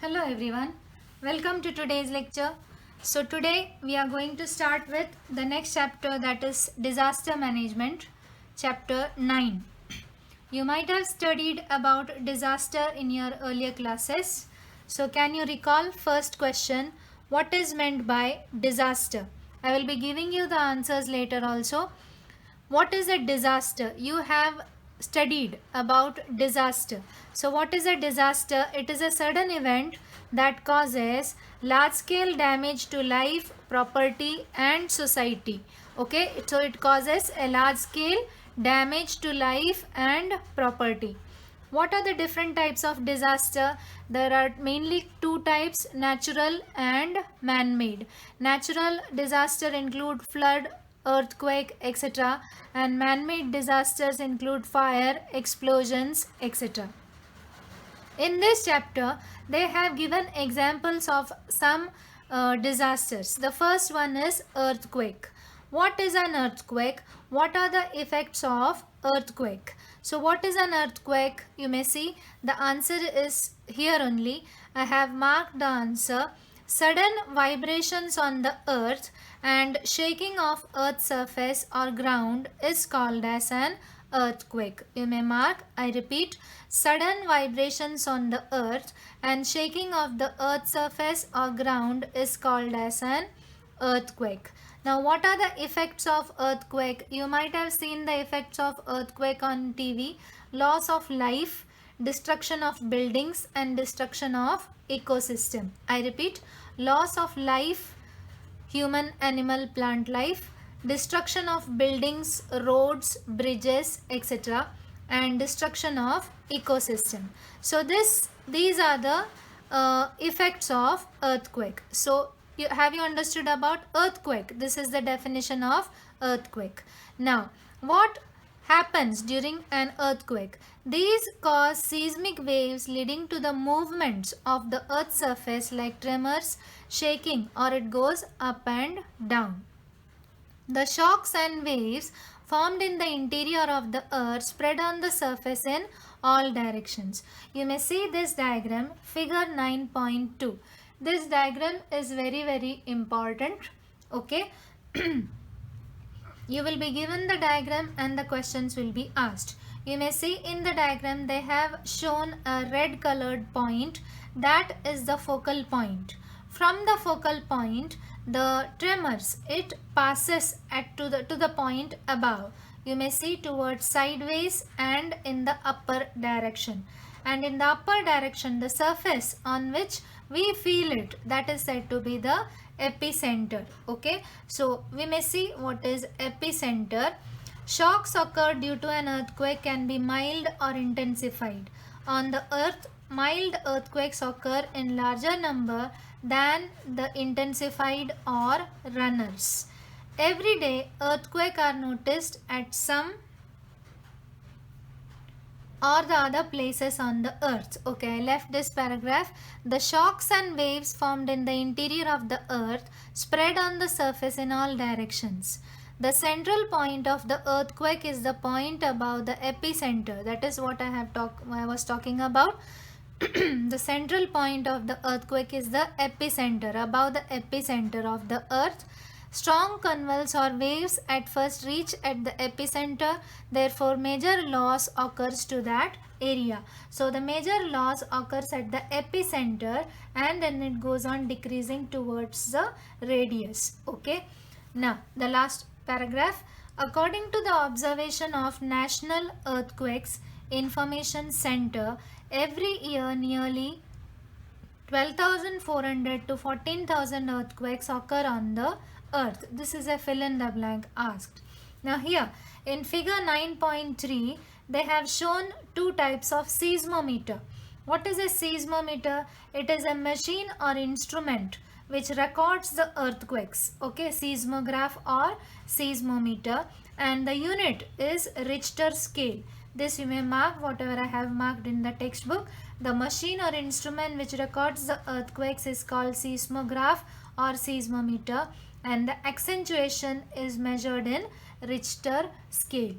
Hello everyone, welcome to today's lecture. So today we are going to start with the next chapter, that is disaster management, chapter 9. You might have studied about disaster in your earlier classes. So can you recall? First question, what is meant by disaster? I will be giving you the answers later also. What is a disaster? You have studied about disaster. So what is a disaster? It is a sudden event that causes large scale damage to life, property and society. Okay, so it causes a large scale damage to life and property. What are the different types of disaster? There are mainly two types, natural and man-made. Natural disaster include flood, earthquake, etc. and man-made disasters include fire, explosions, etc. In this chapter, they have given examples of some disasters. The first one is earthquake. What is an earthquake? What are the effects of earthquake? So what is an earthquake? You may see the answer is here only. I have marked the answer. Sudden vibrations on the earth and shaking of earth's surface or ground is called as an earthquake. You may mark, I repeat, sudden vibrations on the earth and shaking of the earth's surface or ground is called as an earthquake. Now what are the effects of earthquake? You might have seen the effects of earthquake on TV. Loss of life, destruction of buildings and destruction of ecosystem. I repeat, loss of life, human, animal, plant life, destruction of buildings, roads, bridges, etc. and destruction of ecosystem. So these are the effects of earthquake. So have you understood about earthquake? This is the definition of earthquake. Now what happens during an earthquake? These cause seismic waves leading to the movements of the earth's surface like tremors, shaking, or it goes up and down. The shocks and waves formed in the interior of the earth spread on the surface in all directions. You may see this diagram, figure 9.2. This diagram is very important. Okay. You will be given the diagram and the questions will be asked. You may see in the diagram they have shown a red colored point, that is the focal point. From the focal point, the tremors, it passes to the point above. You may see towards sideways and in the upper direction. And in the upper direction, the surface on which we feel it, that is said to be the epicenter. Okay, so we may see what is epicenter. Shocks occurred due to an earthquake can be mild or intensified. On the earth, mild earthquakes occur in larger number than the intensified or runners. Every day earthquakes are noticed at some or the other places on the earth. Okay, I left this paragraph. The shocks and waves formed in the interior of the earth spread on the surface in all directions. The central point of the earthquake is the point above the epicenter. That is what I was talking about. The central point of the earthquake is the epicenter, above the epicenter of the earth. Strong convulse or waves at first reach at the epicenter, therefore major loss occurs to that area. So the major loss occurs at the epicenter and then it goes on decreasing towards the radius. Okay. Now the last paragraph. According to the observation of National Earthquakes Information Center, every year nearly 12,400 to 14,000 earthquakes occur on the earth. This is a fill in the blank asked. Now here in figure 9.3 they have shown two types of seismometer. What is a seismometer? It is a machine or instrument which records the earthquakes. Okay, seismograph or seismometer, and the unit is Richter scale. This you may mark whatever I have marked in the textbook. The machine or instrument which records the earthquakes is called seismograph or seismometer, and the accentuation is measured in Richter scale.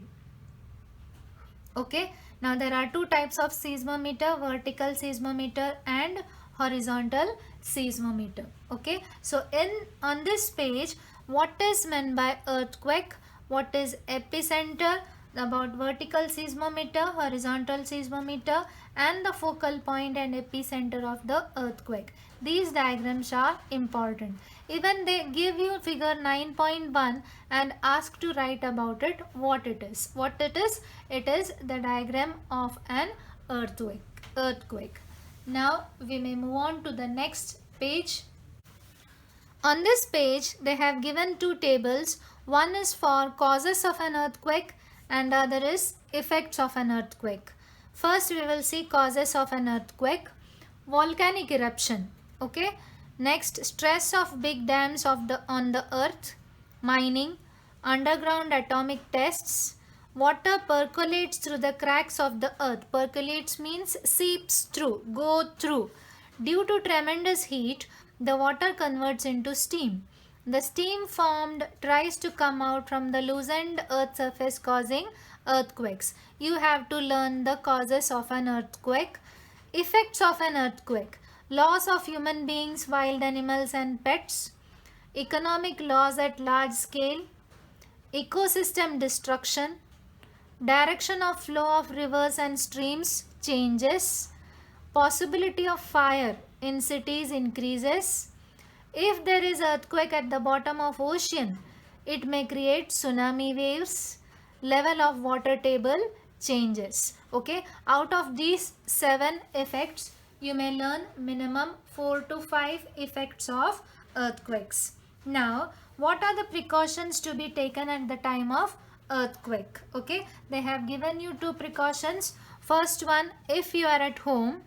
Okay, now there are two types of seismometer, vertical seismometer and horizontal seismometer. Okay, so on this page, what is meant by earthquake, what is epicenter, about vertical seismometer, horizontal seismometer, and the focal point and epicenter of the earthquake. These diagrams are important. Even they give you figure 9.1 and ask to write about it, what it is. What it is? It is the diagram of an earthquake. Now we may move on to the next page. On this page, they have given two tables. One is for causes of an earthquake and the other is effects of an earthquake. First, we will see causes of an earthquake. Volcanic eruption. Okay. Next, stress of big dams on the earth, mining, underground atomic tests. Water percolates through the cracks of the earth. Percolates means seeps through, go through. Due to tremendous heat, the water converts into steam. The steam formed tries to come out from the loosened earth surface, causing earthquakes. You have to learn the causes of an earthquake. Effects of an earthquake. Loss of human beings, wild animals and pets. Economic loss at large scale. Ecosystem destruction. Direction of flow of rivers and streams changes. Possibility of fire in cities increases. If there is earthquake at the bottom of ocean, it may create tsunami waves. Level of water table changes. Okay, out of these 7 effects, you may learn minimum 4 to 5 effects of earthquakes. Now, what are the precautions to be taken at the time of earthquake? Okay, they have given you 2 precautions. First one, if you are at home,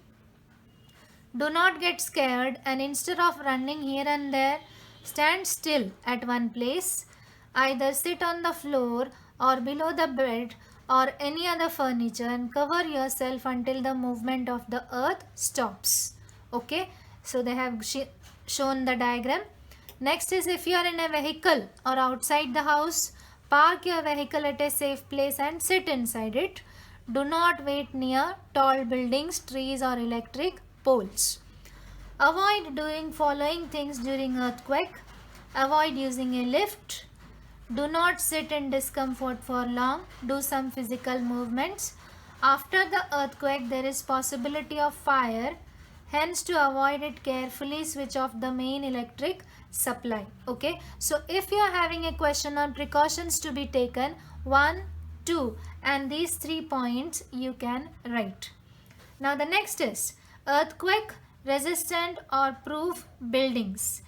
do not get scared and instead of running here and there, stand still at one place. Either sit on the floor or below the bed or any other furniture and cover yourself until the movement of the earth stops. Okay, so they have shown the diagram. Next is, if you are in a vehicle or outside the house, park your vehicle at a safe place and sit inside it. Do not wait near tall buildings, trees or electric poles. Avoid doing following things during earthquake. Avoid using a lift. Do not sit in discomfort for long. Do some physical movements. After the earthquake, there is possibility of fire. Hence, to avoid it carefully, switch off the main electric supply. Okay. So, if you are having a question on precautions to be taken, 1, 2 and these 3 points you can write. Now, the next is earthquake resistant or proof buildings.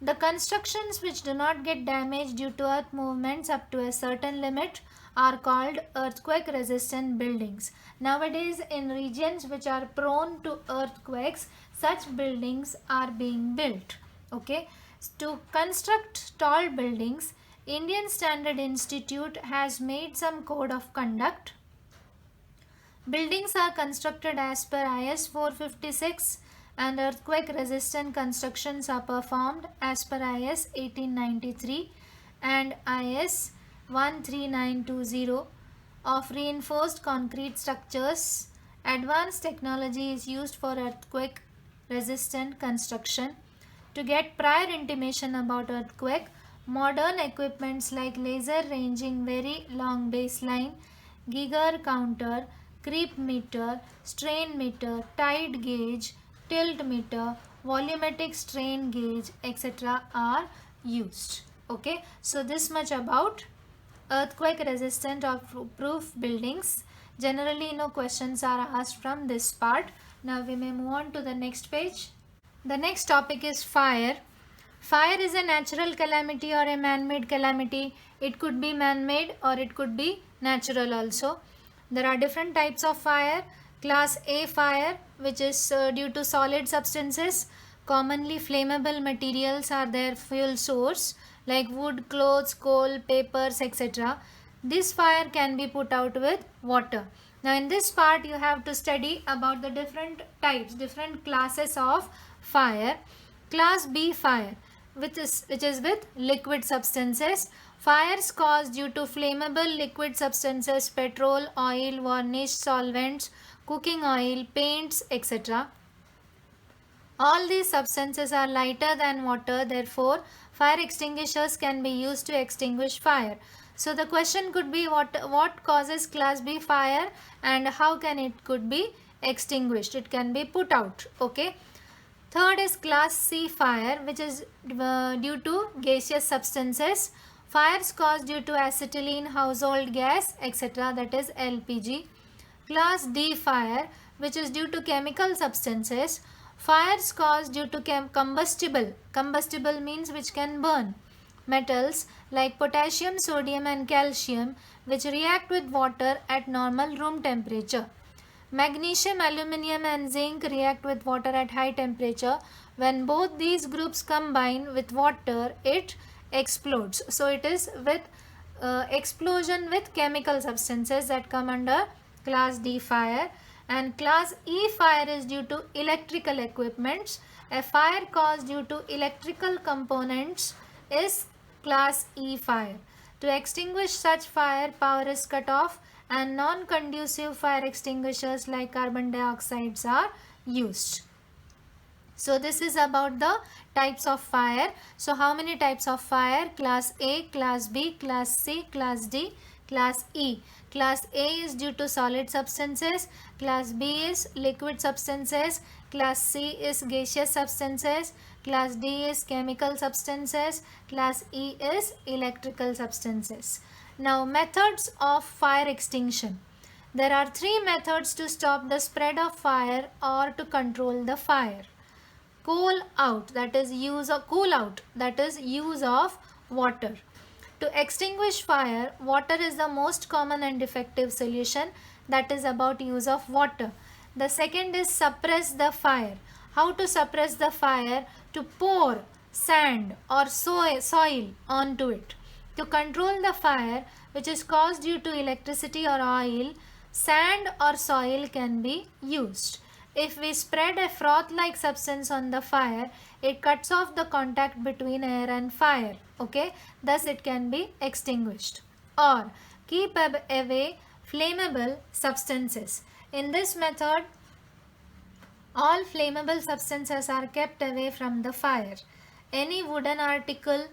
The constructions which do not get damaged due to earth movements up to a certain limit are called earthquake resistant buildings. Nowadays, in regions which are prone to earthquakes, such buildings are being built. Okay. To construct tall buildings, Indian Standard Institute has made some code of conduct. Buildings are constructed as per IS 456 and earthquake resistant constructions are performed as per IS 1893 and IS 13920 of reinforced concrete structures. Advanced technology is used for earthquake resistant construction. To get prior intimation about earthquake, modern equipments like laser ranging very long baseline, Geiger counter, creep meter, strain meter, tide gauge, tilt meter, volumetric strain gauge, etc. are used. Okay, so this much about earthquake resistant or proof buildings. Generally, no questions are asked from this part. Now we may move on to the next page. The next topic is fire. Fire is a natural calamity or a man-made calamity. It could be man-made or it could be natural also. There are different types of fire. Class A fire, which is due to solid substances. Commonly flammable materials are their fuel source, like wood, clothes, coal, papers, etc. This fire can be put out with water. Now in this part you have to study about the different types, different classes of fire. Class B fire, which is with liquid substances. Fires caused due to flammable liquid substances, petrol, oil, varnish, solvents, cooking oil, paints, etc. All these substances are lighter than water, therefore fire extinguishers can be used to extinguish fire. So the question could be what causes class B fire and how can it could be extinguished? It can be put out. Okay. Third is class C fire, which is due to gaseous substances. Fires caused due to acetylene, household gas, etc., that is LPG. Class D fire, which is due to chemical substances. Fires caused due to combustible. Combustible means which can burn. Metals like potassium, sodium and calcium, which react with water at normal room temperature. Magnesium, aluminium and zinc react with water at high temperature. When both these groups combine with water, it explodes. So it is with explosion with chemical substances that come under class D fire. And class E fire is due to electrical equipments. A fire caused due to electrical components is class E fire. To extinguish such fire, power is cut off and non-conducive fire extinguishers like carbon dioxides are used. So this is about the types of fire. So how many types of fire? Class A, class B, class C, class D, class E. Class A is due to solid substances, class B is liquid substances, class C is gaseous substances, class D is chemical substances, class E is electrical substances. Now methods of fire extinction. There are three methods to stop the spread of fire or to control the fire. Cool out, that is use of water. To extinguish fire, water is the most common and effective solution, that is about use of water. The second is suppress the fire. How to suppress the fire? To pour sand or soil onto it. To control the fire which is caused due to electricity or oil, sand or soil can be used. If we spread a froth-like substance on the fire, it cuts off the contact between air and fire. Okay, thus it can be extinguished. Or keep away flammable substances. In this method, all flammable substances are kept away from the fire. Any wooden article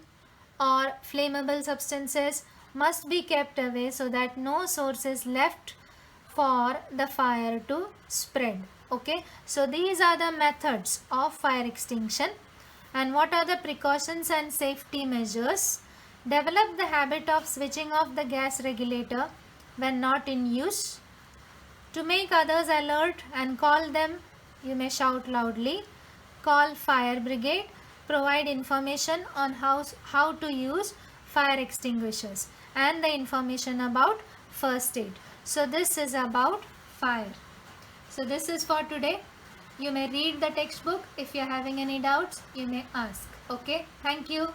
or flammable substances must be kept away so that no source is left for the fire to spread. Okay, so these are the methods of fire extinction. And what are the precautions and safety measures? Develop the habit of switching off the gas regulator when not in use. To make others alert and call them, you may shout loudly. Call fire brigade. Provide information on how to use fire extinguishers and the information about first aid. So this is about fire. So this is for today. You may read the textbook. If you are having any doubts, you may ask. Okay, thank you.